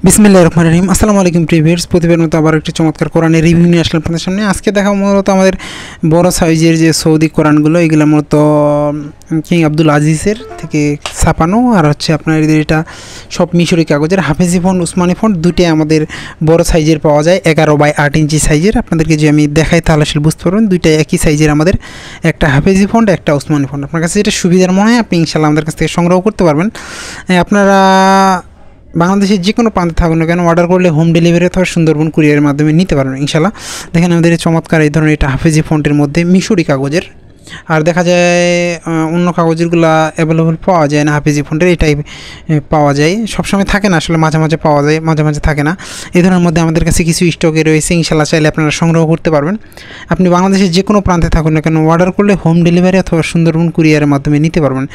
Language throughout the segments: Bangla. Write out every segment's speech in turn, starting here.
বিসমিল্লাহির রহমানির রহিম। আসসালামু আলাইকুম প্রিভিয়ার্স, প্রতিবার মতো আবার একটি চমৎকার কোরআনের রিভিউ নিয়ে আসলাম আপনাদের সামনে। আজকে দেখা মূলত আমাদের বড় সাইজের যে সৌদি কোরআনগুলো, এগুলো মূলত কিং আব্দুল আজিজের থেকে ছাপানো, আর হচ্ছে আপনার এটা সব মিশরি কাগজের হাফেজি ফন্ট, উসমানি ফন্ট দুইটাই আমাদের বড় সাইজের পাওয়া যায়, 11/8 ইঞ্চি সাইজের। আপনাদেরকে যে আমি দেখাই তাহলে আসলে বুঝতে পারবেন দুইটাই একই সাইজের আমাদের, একটা হাফেজি ফন্ট একটা উসমানি ফন্ট। আপনার কাছে যেটা সুবিধার মনে হয় আপনি ইনশাল্লাহ আমাদের কাছ থেকে সংগ্রহ করতে পারবেন। আপনারা বাংলাদেশের যে কোনো প্রান্তে থাকুন না কেন অর্ডার করলে হোম ডেলিভারি অথবা সুন্দরবন কুরিয়ারের মাধ্যমে নিতে পারবেন ইনশাল্লাহ। দেখেন আমাদের চমৎকার এই ধরনের এটা হাফেজি ফন্টের মধ্যে মিশরি কাগজের, আর দেখা যায় অন্য কাগজেরগুলো অ্যাভেলেবল পাওয়া যায় না, হাফেজি ফন্টের এটাই পাওয়া যায়, সবসময় থাকে না আসলে, মাঝে মাঝে পাওয়া যায়, মাঝে মাঝে থাকে না। এই ধরনের মধ্যে আমাদের কাছে কিছু স্টকে রয়েছে, ইনশাল্লাহ চাইলে আপনারা সংগ্রহ করতে পারবেন। আপনি বাংলাদেশের যে কোনো প্রান্তে থাকুন না কেন অর্ডার করলে হোম ডেলিভারি অথবা সুন্দরবন কুরিয়ারের মাধ্যমে নিতে পারবেন।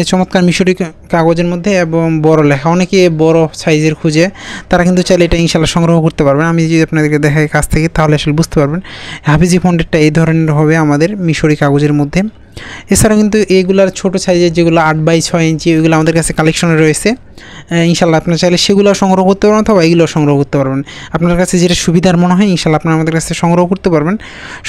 চমৎকার মিশরি কাগজের মধ্যে এবং বড় লেখা, অনেকে বড় সাইজের খুঁজে, তারা কিন্তু চাইলে এটা ইনশাল্লাহ সংগ্রহ করতে পারবেন। আমি যদি আপনাদেরকে দেখাই কাছ থেকে তাহলে আসলে বুঝতে পারবেন। হাফেজি ফন্টেরটা এই ধরনের হবে আমাদের মিশরি কাগজের মধ্যে। এছাড়া কিন্তু এইগুলার ছোটো সাইজের যেগুলো 8/6 ইঞ্চি, ওইগুলো আমাদের কাছে কালেকশনে রয়েছে। ইনশাল্লাহ আপনারা চাইলে সেগুলো সংগ্রহ করতে পারবেন অথবা এইগুলো সংগ্রহ করতে পারবেন। আপনার কাছে যেটা সুবিধার মনে হয় ইনশাল্লাহ আপনারা আমাদের কাছে সংগ্রহ করতে পারবেন।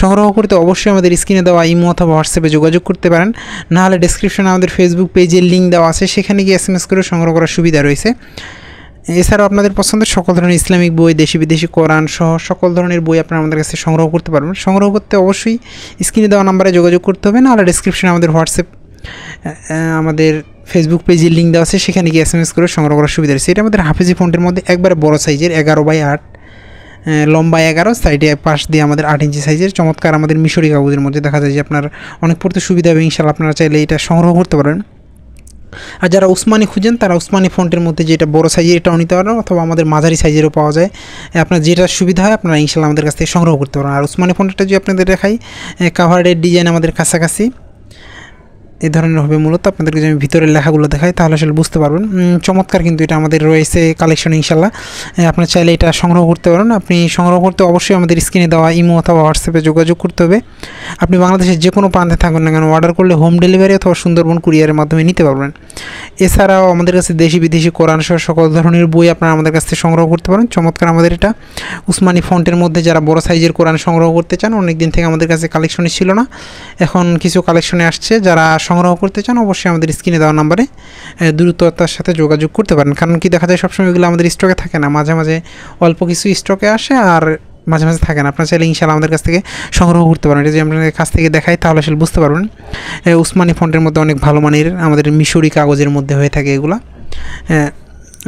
সংগ্রহ করতে অবশ্যই আমাদের স্ক্রিনে দেওয়া ইমো অথবা হোয়াটসঅ্যাপে যোগাযোগ করতে পারেন, নাহলে ডেসক্রিপশনে আমাদের ফেসবুক পেজের লিঙ্ক দেওয়া আছে, সেখানে গিয়ে SMS করে সংগ্রহ করার সুবিধা রয়েছে। এছাড়াও আপনাদের পছন্দের সকল ধরনের ইসলামিক বই, দেশি বিদেশি কোরআন সহ সকল ধরনের বই আপনারা আমাদের কাছে সংগ্রহ করতে পারবেন। সংগ্রহ করতে অবশ্যই স্ক্রিনে দেওয়া নাম্বারে যোগাযোগ করতে হবে, নাহলে ডেসক্রিপশনে আমাদের হোয়াটসঅ্যাপ, আমাদের ফেসবুক পেজের লিঙ্ক দেওয়া আছে, সেখানে গিয়ে SMS করে সংগ্রহ করার সুবিধা রয়েছে। এটা আমাদের হাফেজি ফন্টের মধ্যে একবারে বড় সাইজের, 11/8, লম্বা 11, সাইডে পাশ দিয়ে আমাদের 8 ইঞ্চি সাইজের চমৎকার আমাদের মিশরি কাগজের মধ্যে। দেখা যায় যে আপনার অনেক পড়তে সুবিধা হবে, ইনশাল্লাহ আপনারা চাইলে এটা সংগ্রহ করতে পারেন। আর যারা উসমানি খুঁজেন তারা উসমানি ফন্টের মধ্যে যেটা বড় সাইজের এটাও নিতে পারেন, অথবা আমাদের মাঝারি সাইজেরও পাওয়া যায়। আপনার যেটা সুবিধা হয় আপনারা ইনশাল্লাহ আমাদের কাছ থেকে সংগ্রহ করতে পারেন। আর উসমানি ফন্টটা যদি আপনাদের দেখাই, কাভারের ডিজাইন আমাদের কাছাকাছি এই ধরনের হবে। মূলত আপনাদেরকে যদি আমি ভিতরের লেখাগুলো দেখাই তাহলে আসলে বুঝতে পারবেন। চমৎকার কিন্তু এটা আমাদের রয়েছে কালেকশন ইনশাল্লাহ। আপনারা চাইলে এটা সংগ্রহ করতে পারেন। আপনি সংগ্রহ করতে অবশ্যই আমাদের স্ক্রিনে দেওয়া ইমো অথবা হোয়াটসঅ্যাপে যোগাযোগ করতে হবে। আপনি বাংলাদেশের যে কোনো প্রান্তে থাকুন না কেন অর্ডার করলে হোম ডেলিভারি অথবা সুন্দরবন কুরিয়ারের মাধ্যমে নিতে পারবেন। এছাড়াও আমাদের কাছে দেশি বিদেশি কোরআন সহ সকল ধরনের বই আপনারা আমাদের কাছ থেকে সংগ্রহ করতে পারেন। চমৎকার আমাদের এটা উসমানি ফন্টের মধ্যে যারা বড় সাইজের কোরআন সংগ্রহ করতে চান, অনেক দিন থেকে আমাদের কাছে কালেকশনই ছিল না, এখন কিছু কালেকশনে আসছে। যারা সংগ্রহ করতে চান অবশ্যই আমাদের স্ক্রিনে দেওয়া নাম্বারে দ্রুততার সাথে যোগাযোগ করতে পারেন। কারণ কি দেখা যায় সবসময় এগুলো আমাদের স্টকে থাকে না, মাঝে মাঝে অল্প কিছু স্টকে আসে আর মাঝে মাঝে থাকে না। আপনারা চাইলে ইনশাল্লাহ আমাদের কাছ থেকে সংগ্রহ করতে পারেন। এটা যদি আপনাদের কাছ থেকে দেখাই তাহলে আসলে বুঝতে পারবেন। উসমানি ফন্টের মধ্যে অনেক ভালো মানের আমাদের মিশরি কাগজের মধ্যে হয়ে থাকে এগুলো।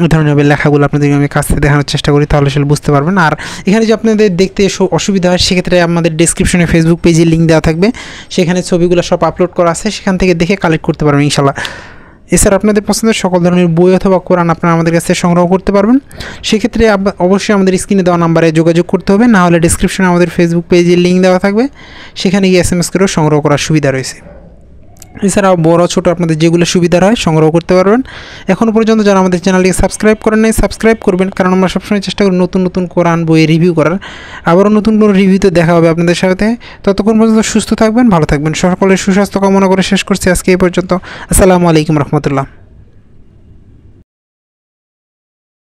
এই ধরনের লেখাগুলো আপনাদেরকে আমি কাছ থেকে দেখানোর চেষ্টা করি, তাহলে আসলে বুঝতে পারবেন। আর এখানে যদি আপনাদের দেখতে অসুবিধা হয় সেক্ষেত্রে আমাদের ডেসক্রিপশনে ফেসবুক পেজের লিঙ্ক দেওয়া থাকবে, সেখানে ছবিগুলো সব আপলোড করা আছে, সেখান থেকে দেখে কালেক্ট করতে পারবেন ইনশাল্লাহ। এছাড়া আপনাদের পছন্দের সকল ধরনের বই অথবা কোরআন আপনারা আমাদের কাছে সংগ্রহ করতে পারবেন। সেক্ষেত্রে অবশ্যই আমাদের স্ক্রিনে দেওয়া নাম্বারে যোগাযোগ করতে হবে, না হলে ডেসক্রিপশনে আমাদের ফেসবুক পেজের লিঙ্ক দেওয়া থাকবে, সেখানে গিয়ে SMS করেও সংগ্রহ করার সুবিধা রয়েছে। এছাড়াও বড় ছোটো আপনাদের যেগুলো সুবিধা হয় সংগ্রহ করতে পারবেন। এখনও পর্যন্ত যারা আমাদের চ্যানেলটিকে সাবস্ক্রাইব করেন নাই সাবস্ক্রাইব করবেন, কারণ আমরা সবসময় চেষ্টা করি নতুন নতুন কোরআন বইয়ে রিভিউ করার। আবারও নতুন কোনো রিভিউতে দেখা হবে আপনাদের সাথে। ততক্ষণ পর্যন্ত সুস্থ থাকবেন, ভালো থাকবেন। সকলের সুস্বাস্থ্য কামনা করে শেষ করছি আজকে এই পর্যন্ত। আসসালামু আলাইকুম রহমতুল্লাহ।